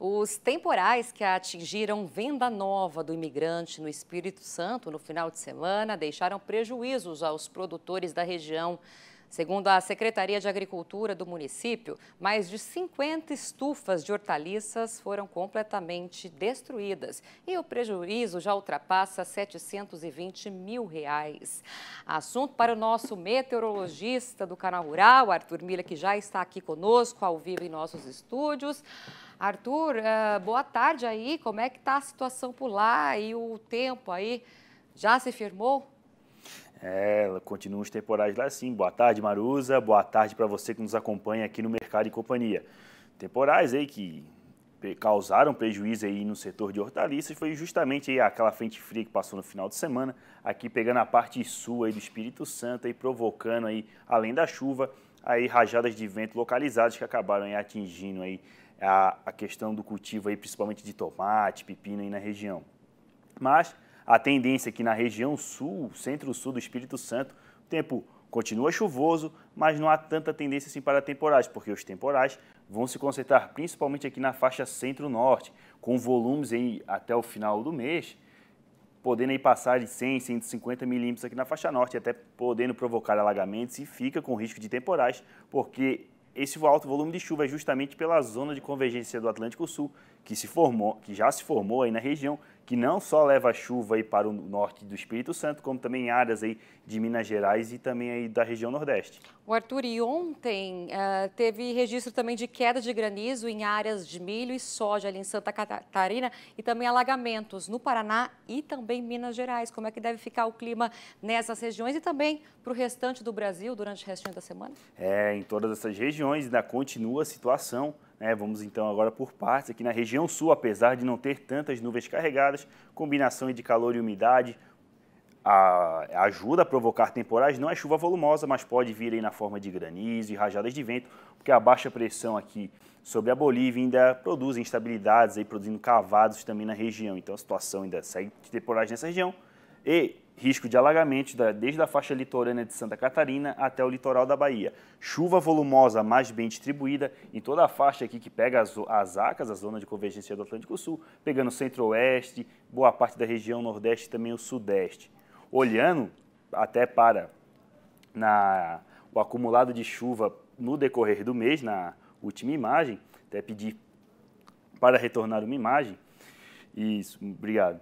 Os temporais que atingiram Venda Nova do Imigrante no Espírito Santo no final de semana deixaram prejuízos aos produtores da região. Segundo a Secretaria de Agricultura do município, mais de 50 estufas de hortaliças foram completamente destruídas e o prejuízo já ultrapassa R$720 mil. Assunto para o nosso meteorologista do Canal Rural, Arthur Miller, que já está aqui conosco, ao vivo em nossos estúdios. Arthur, boa tarde aí, como é que está a situação por lá e o tempo aí já se firmou? Continuam os temporais lá sim. Boa tarde, Maruza. Boa tarde para você que nos acompanha aqui no Mercado e Companhia. Temporais aí que causaram prejuízo aí no setor de hortaliças foi justamente aí aquela frente fria que passou no final de semana, aqui pegando a parte sul aí do Espírito Santo e provocando aí, além da chuva, aí rajadas de vento localizadas que acabaram aí atingindo aí a questão do cultivo aí, principalmente de tomate, pepino aí na região. Mas a tendência aqui na região sul, centro-sul do Espírito Santo, o tempo continua chuvoso, mas não há tanta tendência assim para temporais, porque os temporais vão se concentrar principalmente aqui na faixa centro-norte, com volumes aí até o final do mês, podendo aí passar de 100, 150 milímetros aqui na faixa norte, até podendo provocar alagamentos e fica com risco de temporais, porque esse alto volume de chuva é justamente pela zona de convergência do Atlântico Sul, que já se formou aí na região, que não só leva chuva aí para o norte do Espírito Santo, como também em áreas aí de Minas Gerais e também aí da região Nordeste. O Arthur, e ontem teve registro também de queda de granizo em áreas de milho e soja ali em Santa Catarina e também alagamentos no Paraná e também Minas Gerais. Como é que deve ficar o clima nessas regiões e também para o restante do Brasil durante o restinho da semana? Em todas essas regiões ainda continua a situação. Vamos então agora por partes. Aqui na região sul, apesar de não ter tantas nuvens carregadas, combinação de calor e umidade ajuda a provocar temporais. Não é chuva volumosa, mas pode vir aí na forma de granizo e rajadas de vento, porque a baixa pressão aqui sobre a Bolívia ainda produz instabilidades, aí, produzindo cavados também na região. Então a situação ainda segue de temporais nessa região e risco de alagamentos desde a faixa litorânea de Santa Catarina até o litoral da Bahia. Chuva volumosa mais bem distribuída em toda a faixa aqui que pega as ACAS, a zona de convergência do Atlântico Sul, pegando o centro-oeste, boa parte da região nordeste e também o sudeste. Olhando até para o acumulado de chuva no decorrer do mês, na última imagem, até pedir para retornar uma imagem. Isso, obrigado.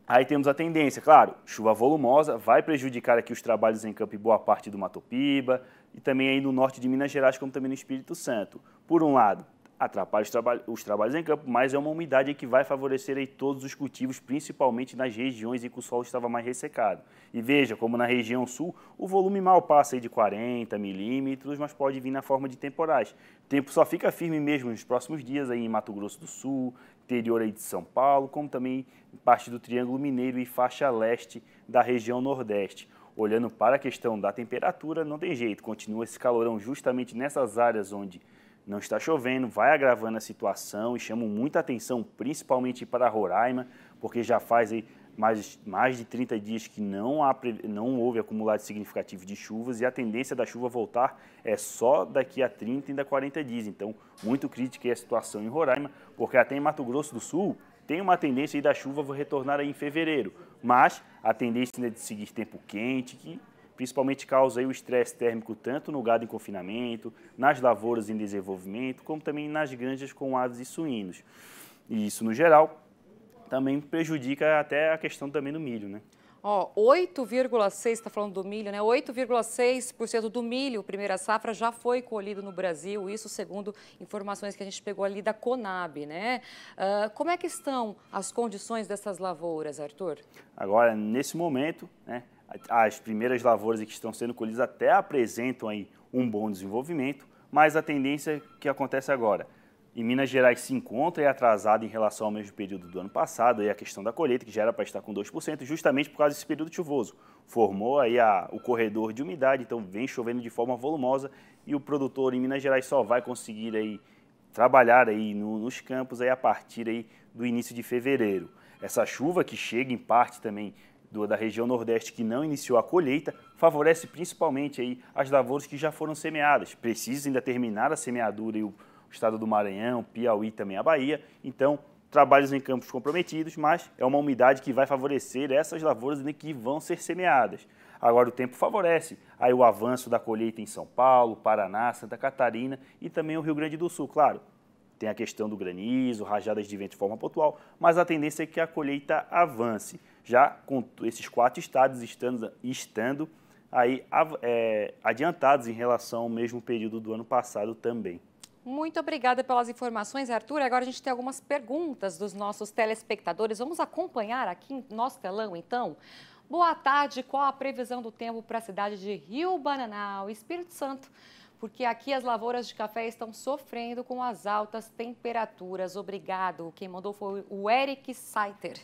Aí temos a tendência, claro, chuva volumosa vai prejudicar aqui os trabalhos em campo em boa parte do Mato Piba e também aí no norte de Minas Gerais, como também no Espírito Santo. Por um lado, atrapalha os trabalhos em campo, mas é uma umidade que vai favorecer aí todos os cultivos, principalmente nas regiões em que o solo estava mais ressecado. E veja, como na região sul, o volume mal passa aí de 40 milímetros, mas pode vir na forma de temporais. O tempo só fica firme mesmo nos próximos dias aí em Mato Grosso do Sul, interior aí de São Paulo, como também parte do Triângulo Mineiro e faixa leste da região Nordeste. Olhando para a questão da temperatura, não tem jeito, continua esse calorão justamente nessas áreas onde não está chovendo, vai agravando a situação e chama muita atenção, principalmente para Roraima, porque já faz aí mais de 30 dias que não houve acumulado significativo de chuvas e a tendência da chuva voltar é só daqui a 30 e ainda 40 dias. Então, muito crítica é a situação em Roraima, porque até em Mato Grosso do Sul tem uma tendência aí da chuva retornar aí em fevereiro, mas a tendência ainda é de seguir tempo quente, que principalmente causa aí o estresse térmico tanto no gado em confinamento, nas lavouras em desenvolvimento, como também nas granjas com aves e suínos. E isso, no geral, também prejudica até a questão também do milho, né? 8,6%, está falando do milho, né? 8,6% do milho, primeira safra, já foi colhido no Brasil, isso segundo informações que a gente pegou ali da Conab, né? Como é que estão as condições dessas lavouras, Arthur? Agora, nesse momento, né, as primeiras lavouras que estão sendo colhidas até apresentam aí um bom desenvolvimento, mas a tendência que acontece agora, em Minas Gerais se encontra atrasada em relação ao mesmo período do ano passado, aí a questão da colheita, que já era para estar com 2%, justamente por causa desse período chuvoso. Formou aí o corredor de umidade, então vem chovendo de forma volumosa e o produtor em Minas Gerais só vai conseguir aí trabalhar aí nos campos aí a partir aí do início de fevereiro. Essa chuva que chega em parte também da região Nordeste que não iniciou a colheita, favorece principalmente aí as lavouras que já foram semeadas. Precisa ainda terminar a semeadura e o estado do Maranhão, Piauí, também a Bahia. Então, trabalhos em campos comprometidos, mas é uma umidade que vai favorecer essas lavouras que vão ser semeadas. Agora o tempo favorece aí o avanço da colheita em São Paulo, Paraná, Santa Catarina e também o Rio Grande do Sul, claro. Tem a questão do granizo, rajadas de vento de forma pontual, mas a tendência é que a colheita avance, já com esses 4 estados estando aí adiantados em relação ao mesmo período do ano passado também. Muito obrigada pelas informações, Arthur. Agora a gente tem algumas perguntas dos nossos telespectadores. Vamos acompanhar aqui no nosso telão, então? Boa tarde, qual a previsão do tempo para a cidade de Rio Bananal, Espírito Santo? Porque aqui as lavouras de café estão sofrendo com as altas temperaturas. Obrigado. Quem mandou foi o Eric Saiter.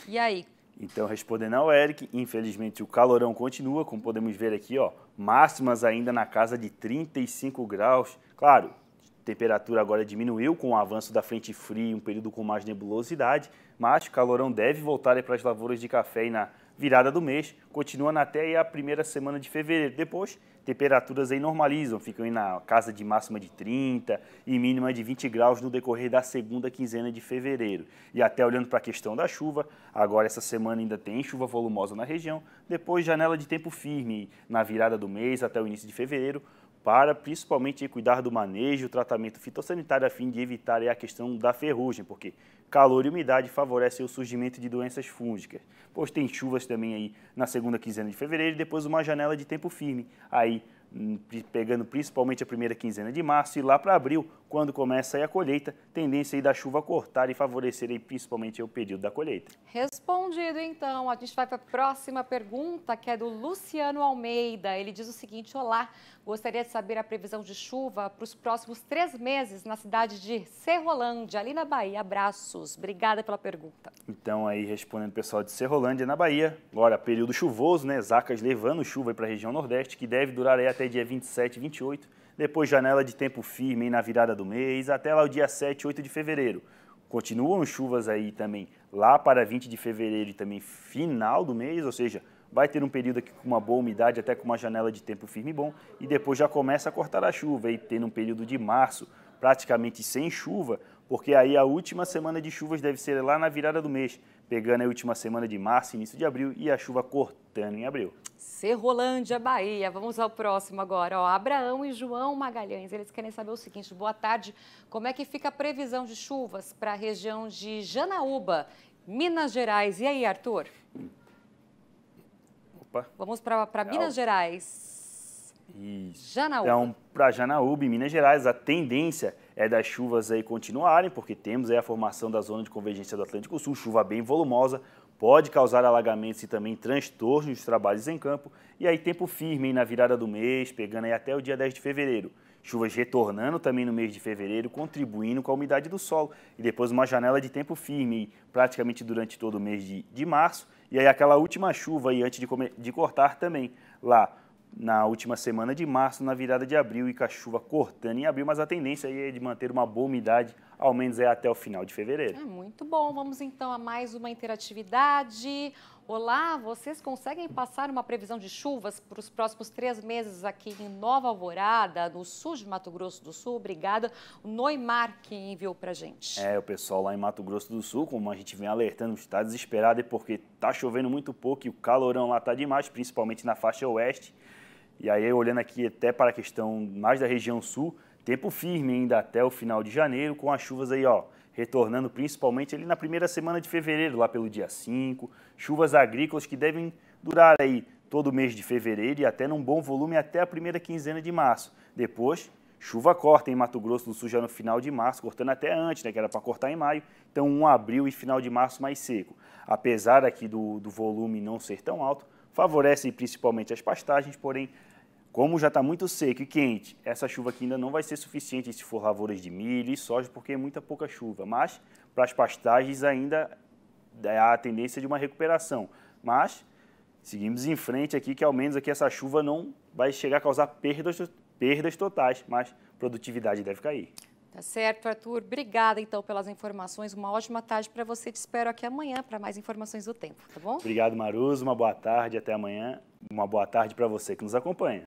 E aí? Então, respondendo ao Eric, infelizmente o calorão continua, como podemos ver aqui, ó, máximas ainda na casa de 35 graus. Claro, a temperatura agora diminuiu com o avanço da frente fria, um período com mais nebulosidade, mas o calorão deve voltar para as lavouras de café e na virada do mês, continuando até aí a primeira semana de fevereiro. Depois, temperaturas aí normalizam, ficam aí na casa de máxima de 30 e mínima de 20 graus no decorrer da segunda quinzena de fevereiro. E até olhando para a questão da chuva, agora essa semana ainda tem chuva volumosa na região, depois janela de tempo firme na virada do mês até o início de fevereiro, para principalmente cuidar do manejo e tratamento fitossanitário a fim de evitar a questão da ferrugem, porque calor e umidade favorecem o surgimento de doenças fúngicas. Pois tem chuvas também aí na segunda quinzena de fevereiro e depois uma janela de tempo firme, aí pegando principalmente a primeira quinzena de março e lá para abril, quando começa aí a colheita, tendência aí da chuva cortar e favorecer aí principalmente o período da colheita. Respondido, então. A gente vai para a próxima pergunta, que é do Luciano Almeida. Ele diz o seguinte: olá, gostaria de saber a previsão de chuva para os próximos 3 meses na cidade de Serrolândia, ali na Bahia. Abraços. Obrigada pela pergunta. Então, aí respondendo o pessoal de Serrolândia, na Bahia, agora período chuvoso, né? Zacas levando chuva para a região nordeste, que deve durar aí até dia 27, 28. Depois janela de tempo firme aí na virada do mês, até lá o dia 7, 8 de fevereiro. Continuam chuvas aí também lá para 20 de fevereiro e também final do mês, ou seja, vai ter um período aqui com uma boa umidade, até com uma janela de tempo firme e bom, e depois já começa a cortar a chuva, aí tendo um período de março praticamente sem chuva, porque aí a última semana de chuvas deve ser lá na virada do mês, pegando a última semana de março, início de abril, e a chuva cortando em abril. Serrolândia, Bahia. Vamos ao próximo agora. Ó, Abraão e João Magalhães, eles querem saber o seguinte: boa tarde, como é que fica a previsão de chuvas para a região de Janaúba, Minas Gerais? E aí, Arthur? Opa. Vamos para Minas Gerais. Isso. Janaúba. Então, para Janaúba e Minas Gerais, a tendência é das chuvas aí continuarem, porque temos aí a formação da zona de convergência do Atlântico Sul, chuva bem volumosa, pode causar alagamentos e também transtornos dos trabalhos em campo, e aí tempo firme aí na virada do mês, pegando aí até o dia 10 de fevereiro. Chuvas retornando também no mês de fevereiro, contribuindo com a umidade do solo, e depois uma janela de tempo firme praticamente durante todo o mês de março, e aí aquela última chuva aí antes de cortar também lá na última semana de março, na virada de abril, e com a chuva cortando em abril, mas a tendência aí é de manter uma boa umidade, ao menos até o final de fevereiro. Muito bom. Vamos então a mais uma interatividade. Olá, vocês conseguem passar uma previsão de chuvas para os próximos 3 meses aqui em Nova Alvorada, no sul de Mato Grosso do Sul? Obrigada. O Noimar que enviou para a gente. O pessoal lá em Mato Grosso do Sul, como a gente vem alertando, está desesperado porque está chovendo muito pouco e o calorão lá está demais, principalmente na faixa oeste. E aí, olhando aqui até para a questão mais da região sul, tempo firme ainda até o final de janeiro, com as chuvas aí, ó, retornando principalmente ali na primeira semana de fevereiro, lá pelo dia 5. Chuvas agrícolas que devem durar aí todo o mês de fevereiro e até num bom volume até a primeira quinzena de março. Depois, chuva corta em Mato Grosso do Sul já no final de março, cortando até antes, né, que era para cortar em maio. Então, abril e final de março mais seco. Apesar aqui do volume não ser tão alto, favorece principalmente as pastagens, porém, como já está muito seco e quente, essa chuva aqui ainda não vai ser suficiente se for lavouras de milho e soja, porque é muita pouca chuva. Mas, para as pastagens ainda há a tendência de uma recuperação. Mas, seguimos em frente aqui, que ao menos aqui essa chuva não vai chegar a causar perdas totais, mas produtividade deve cair. Tá certo, Arthur. Obrigada, então, pelas informações. Uma ótima tarde para você. Te espero aqui amanhã para mais informações do tempo, tá bom? Obrigado, Maruso. Uma boa tarde. Até amanhã. Uma boa tarde para você que nos acompanha.